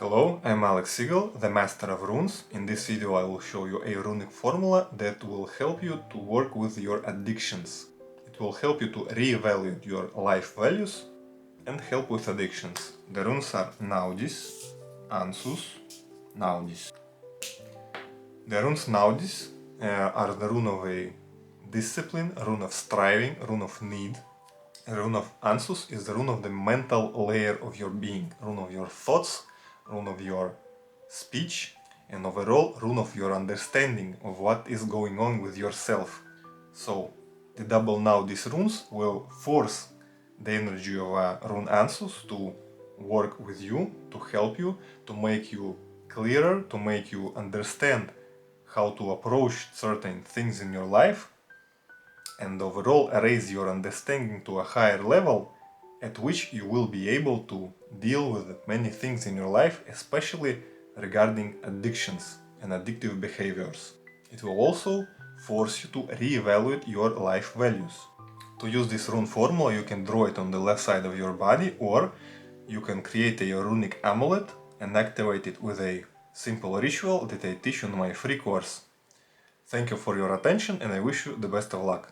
Hello, I'm Alex Siegel, the Master of Runes. In this video I will show you a runic formula that will help you to work with your addictions. It will help you to re-evaluate your life values and help with addictions. The runes are Naudis, Ansus, Naudis. The runes Naudis are the rune of a discipline, a rune of striving, a rune of need. A rune of Ansus is the rune of the mental layer of your being, rune of your thoughts, rune of your speech, and overall rune of your understanding of what is going on with yourself. So the double now these runes will force the energy of rune Ansus to work with you, to help you, to make you clearer, to make you understand how to approach certain things in your life, and overall raise your understanding to a higher level at which you will be able to deal with many things in your life, especially regarding addictions and addictive behaviors. It will also force you to re-evaluate your life values. To use this rune formula, you can draw it on the left side of your body, or you can create a runic amulet and activate it with a simple ritual that I teach on my free course. Thank you for your attention and I wish you the best of luck.